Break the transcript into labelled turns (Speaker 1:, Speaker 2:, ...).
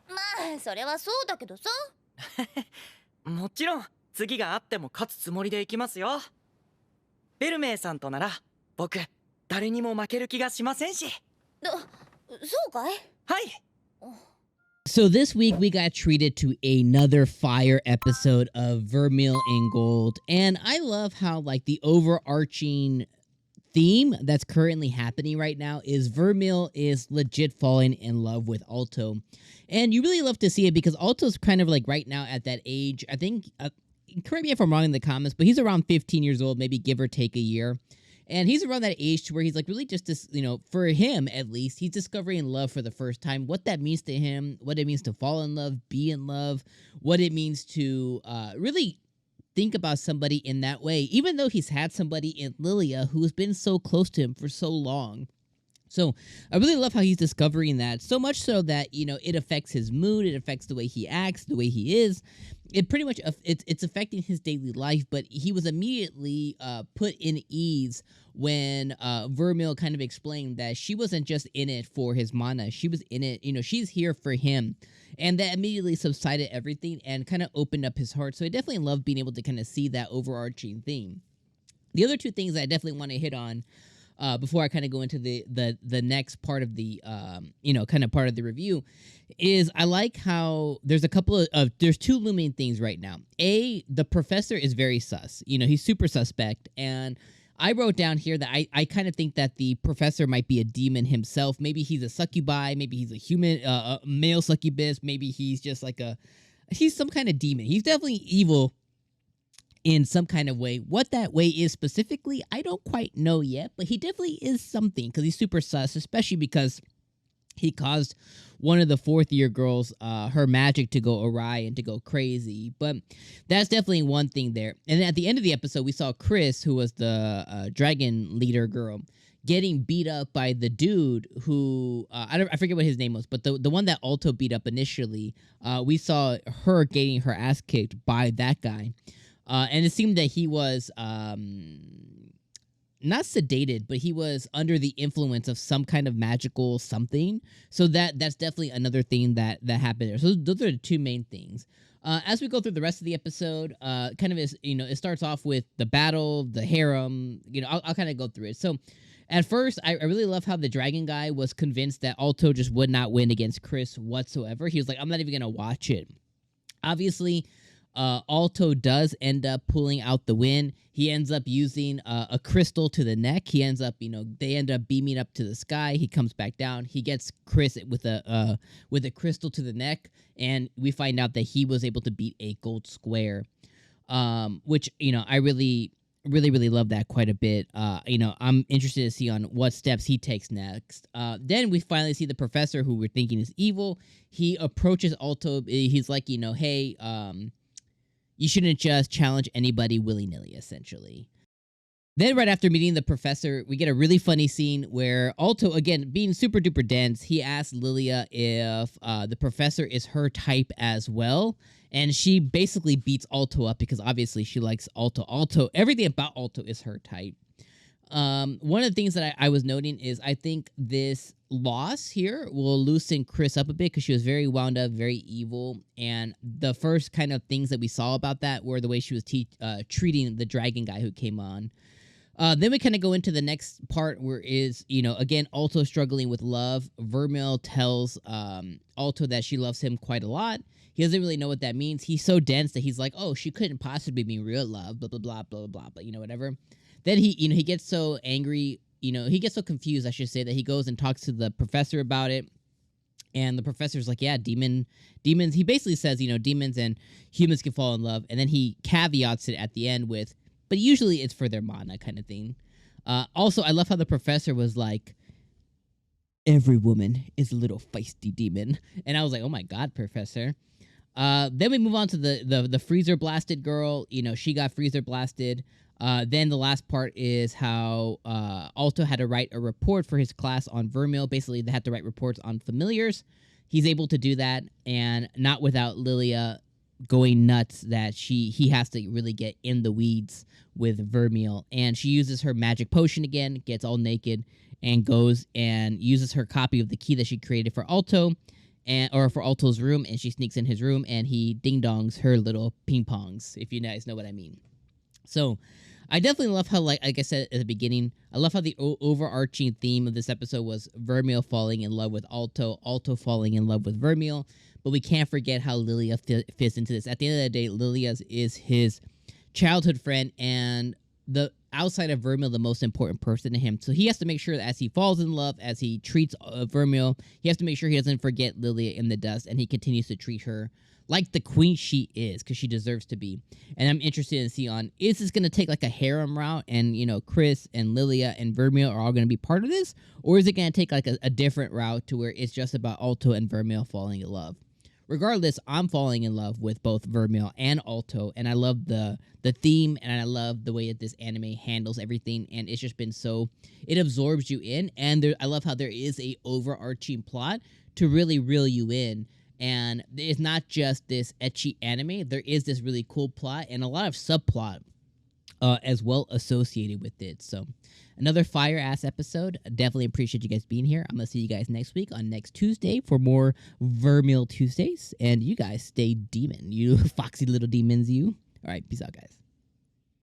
Speaker 1: まあ、それはそうだけどさ。
Speaker 2: もちろん次があっても勝つつもりでいきますよ。ベルメイさんとなら僕誰にも負ける気がしませんし。
Speaker 1: そうかい？
Speaker 2: はい。
Speaker 3: So this week we got treated to another fire episode of Vermeil and Gold, and I love how like the overarching theme that's currently happening right now is Vermeil is legit falling in love with Alto. And you really love to see it because Alto's kind of like right now at that age. I think, correct me if I'm wrong in the comments, but he's around 15 years old, maybe give or take a year. And he's around that age to where he's like really just this, you know, for him at least, he's discovering love for the first time, what that means to him, what it means to fall in love, be in love, what it means to really think about somebody in that way, even though he's had somebody in Lilia who's been so close to him for so long. So I really love how he's discovering that, so much so that, you know, it affects his mood, it affects the way he acts, the way he is. It pretty much, it's affecting his daily life, but he was immediately put in ease when Vermeil kind of explained that she wasn't just in it for his mana, she was in it, you know, she's here for him. And that immediately subsided everything and kind of opened up his heart. So I definitely love being able to kind of see that overarching theme. The other two things I definitely want to hit on before I kind of go into the next part of the you know, kind of part of the review is I like how there's a couple of there's two looming things right now. The professor is very sus. You know, he's super suspect, and I wrote down here that I kind of think that the professor might be a demon himself. Maybe he's a succubi, maybe he's a human, a male succubus, maybe he's just like he's some kind of demon. He's definitely evil in some kind of way. What that way is specifically, I don't quite know yet, but he definitely is something because he's super sus, especially because he caused one of the fourth-year girls, her magic to go awry and to go crazy. But that's definitely one thing there. And then at the end of the episode, we saw Chris, who was the dragon leader girl, getting beat up by the dude who I forget what his name was, but the one that Alto beat up initially. We saw her getting her ass kicked by that guy. And it seemed that he was not sedated, but he was under the influence of some kind of magical something. So that's definitely another thing that happened there. So those are the two main things. As we go through the rest of the episode, kind of is, you know, it starts off with the battle, the harem. You know, I'll kind of go through it. So at first, I really love how the dragon guy was convinced that Alto just would not win against Chris whatsoever. He was like, I'm not even going to watch it. Obviously, Alto does end up pulling out the win. He ends up using a crystal to the neck. He ends up, you know, they end up beaming up to the sky. He comes back down. He gets Chris with a crystal to the neck, and we find out that he was able to beat a gold square, which, you know, I really love that quite a bit. You know, I'm interested to see on what steps he takes next. Then we finally see the professor, who we're thinking is evil. He approaches Alto. He's like, you know, hey, you shouldn't just challenge anybody willy-nilly, essentially. Then right after meeting the professor, we get a really funny scene where Alto, again, being super duper dense, he asks Lilia if the professor is her type as well. And she basically beats Alto up because obviously she likes Alto. Everything about Alto is her type. One of the things that I was noting is I think this loss here will loosen Chris up a bit because she was very wound up, very evil, and the first kind of things that we saw about that were the way she was treating the dragon guy who came on. Then we kind of go into the next part where is, you know, again, Alto struggling with love. Vermeil tells Alto that she loves him quite a lot. He doesn't really know what that means. He's so dense that he's like, oh, she couldn't possibly be real love, blah, blah, blah, blah, blah, but, you know, whatever. Then he, you know, he gets so angry, you know, he gets so confused, I should say, that he goes and talks to the professor about it. And the professor's like, yeah, demons. He basically says, you know, demons and humans can fall in love. And then he caveats it at the end with, but usually it's for their mana kind of thing. Also, I love how the professor was like, every woman is a little feisty demon. And I was like, oh my God, professor. Then we move on to the freezer blasted girl. You know, she got freezer blasted. Then the last part is how Alto had to write a report for his class on Vermeil. Basically, they had to write reports on familiars. He's able to do that, and not without Lilia going nuts that he has to really get in the weeds with Vermeil. And she uses her magic potion again, gets all naked, and goes and uses her copy of the key that she created for Alto, or for Alto's room, and she sneaks in his room, and he ding-dongs her little ping-pongs, if you guys know what I mean. So, I definitely love how, like I said at the beginning, I love how the overarching theme of this episode was Vermeil falling in love with Alto, Alto falling in love with Vermeil, but we can't forget how Lilia fits into this. At the end of the day, Lilia is his childhood friend, and the outside of Vermeil, the most important person to him. So he has to make sure that as he falls in love, as he treats Vermeil, he has to make sure he doesn't forget Lilia in the dust, and he continues to treat her like the queen she is, because she deserves to be. And I'm interested in seeing is this going to take like a harem route, and Chris and Lilia and Vermeil are all going to be part of this, or is it going to take like a different route to where it's just about Alto and Vermeil falling in love? Regardless, I'm falling in love with both Vermeil and Alto, and I love the theme, and I love the way that this anime handles everything, and it's just been it absorbs you in, and I love how there is a overarching plot to really reel you in, and it's not just this ecchi anime, there is this really cool plot, and a lot of subplot as well associated with it. So another fire-ass episode. Definitely appreciate you guys being here. I'm going to see you guys next week on next Tuesday for more Vermeil Tuesdays. And you guys stay demon. You foxy little demons, you. All right, peace out, guys.